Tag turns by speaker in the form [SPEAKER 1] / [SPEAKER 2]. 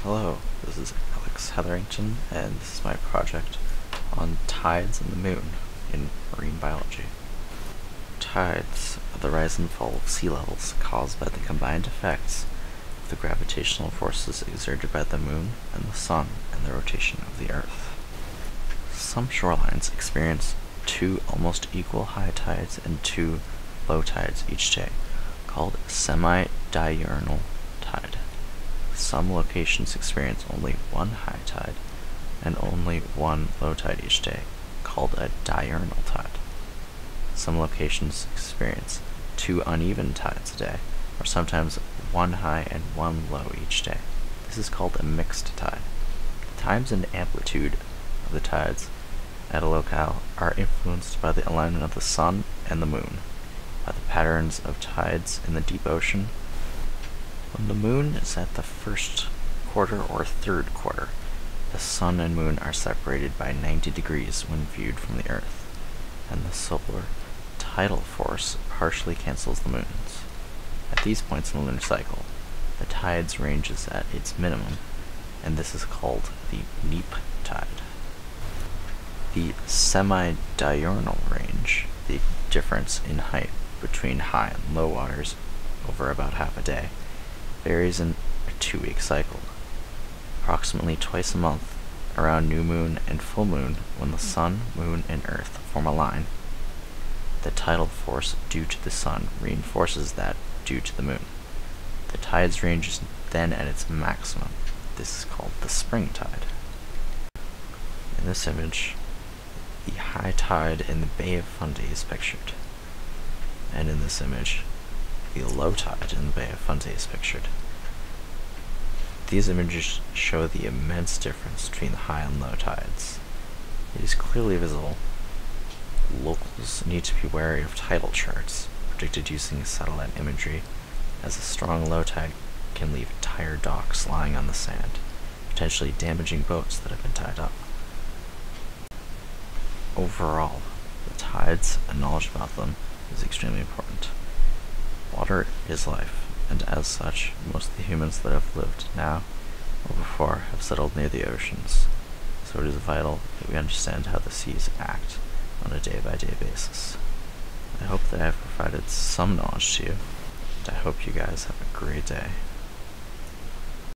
[SPEAKER 1] Hello, this is Hetherington, and this is my project on tides and the moon in marine biology. Tides are the rise and fall of sea levels caused by the combined effects of the gravitational forces exerted by the moon and the sun and the rotation of the earth. Some shorelines experience 2 almost equal high tides and 2 low tides each day, called semi-diurnal tide. Some locations experience only 1 high tide and only 1 low tide each day, called a diurnal tide. Some locations experience 2 uneven tides a day, or sometimes 1 high and 1 low each day. This is called a mixed tide. The times and amplitude of the tides at a locale are influenced by the alignment of the sun and the moon, by the patterns of tides in the deep ocean. When the moon is at the first quarter or third quarter, the sun and moon are separated by 90 degrees when viewed from the earth, and the solar tidal force partially cancels the moons. At these points in the lunar cycle, the tides ranges at its minimum, and this is called the neap tide. The semi-diurnal range, the difference in height between high and low waters over about half a day, varies in a 2-week cycle. Approximately twice a month, around new moon and full moon, when the sun, moon, and earth form a line, the tidal force due to the sun reinforces that due to the moon. The tides range is then at its maximum. This is called the spring tide. In this image, the high tide in the Bay of Fundy is pictured, and in this image, the low tide in the Bay of Fundy is pictured. These images show the immense difference between the high and low tides. It is clearly visible. Locals need to be wary of tidal charts, predicted using satellite imagery, as a strong low tide can leave entire docks lying on the sand, potentially damaging boats that have been tied up. Overall, the tides and knowledge about them is extremely important. Water is life, and as such, most of the humans that have lived now or before have settled near the oceans, so it is vital that we understand how the seas act on a day-by-day basis. I hope that I have provided some knowledge to you, and I hope you guys have a great day.